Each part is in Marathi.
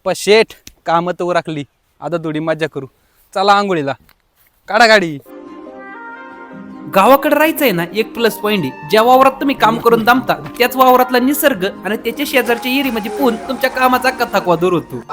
आप्पा शेठ कामं तर राखली, आता थोडी मजा करू. चला आंघोळीला, काढा गाडी. गावाकडे राहायचंय ना, एक प्लस पॉइंट आहे. ज्या वावरात तुम्ही काम करून दमता त्याच वावरातला निसर्ग आणि त्याच्या शेजारच्या एरीमध्ये पोहून तुमच्या कामाचा थकवा दूर होतो.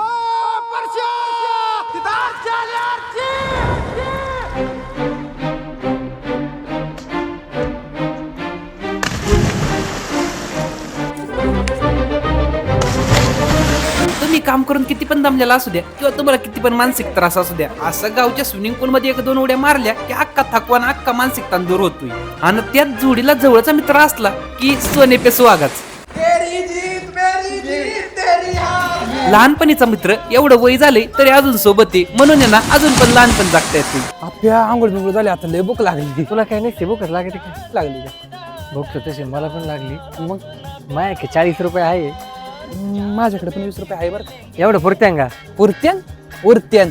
तुम्ही काम करून किती पण दमलेला असू द्या किंवा तुम्हाला किती पण मानसिक त्रास असू द्या, असं गावच्या स्विमिंग पूल मध्ये 1-2 उड्या मारल्या की अख्खा थकवा आणि अख्खा मानसिक ताण दूर होतोय. आणि त्यात जोडीला जवळचा मित्र असला की सोने पे सुहागाच. लहानपणीचा मित्र एवढं वय झालंय तरी अजून सोबत आहे, म्हणून आहे ना अजून पण लहानपण जगता येते. आपल्या आंघोळ बिंघोळ झाली, आता लय भूक लागली. तुला काय नाही भूकच लागते का? लागली का? भूक तर तशी मला पण लागली. मग माझ्या 40 रुपये आहे. माझ्याकडे पण 20 रुपये आहे बरं. एवढं पुरत्यान का? उरत्यान उरत्यान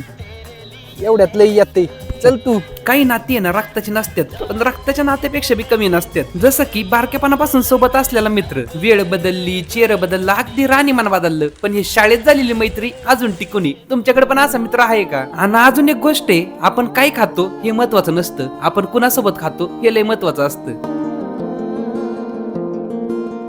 एवढ्यात लय येते. चल तू. काही नाती आहे ना रक्ताची नसतात, पण रक्ताच्या नात्यापेक्षा बी कमी नसतात. जसं की बारकेपणापासून सोबत असलेला मित्र. वेळ बदलली, चेहरा बदलला, अगदी राहणीमान बदललं, पण हे शाळेत झालेली मैत्री अजून टिकून. तुमच्याकडे पण असा मित्र आहे का? आणि अजून एक गोष्ट आहे, आपण काय खातो हे महत्वाचं नसतं, आपण कुणासोबत खातो हे लय महत्वाचं असतं.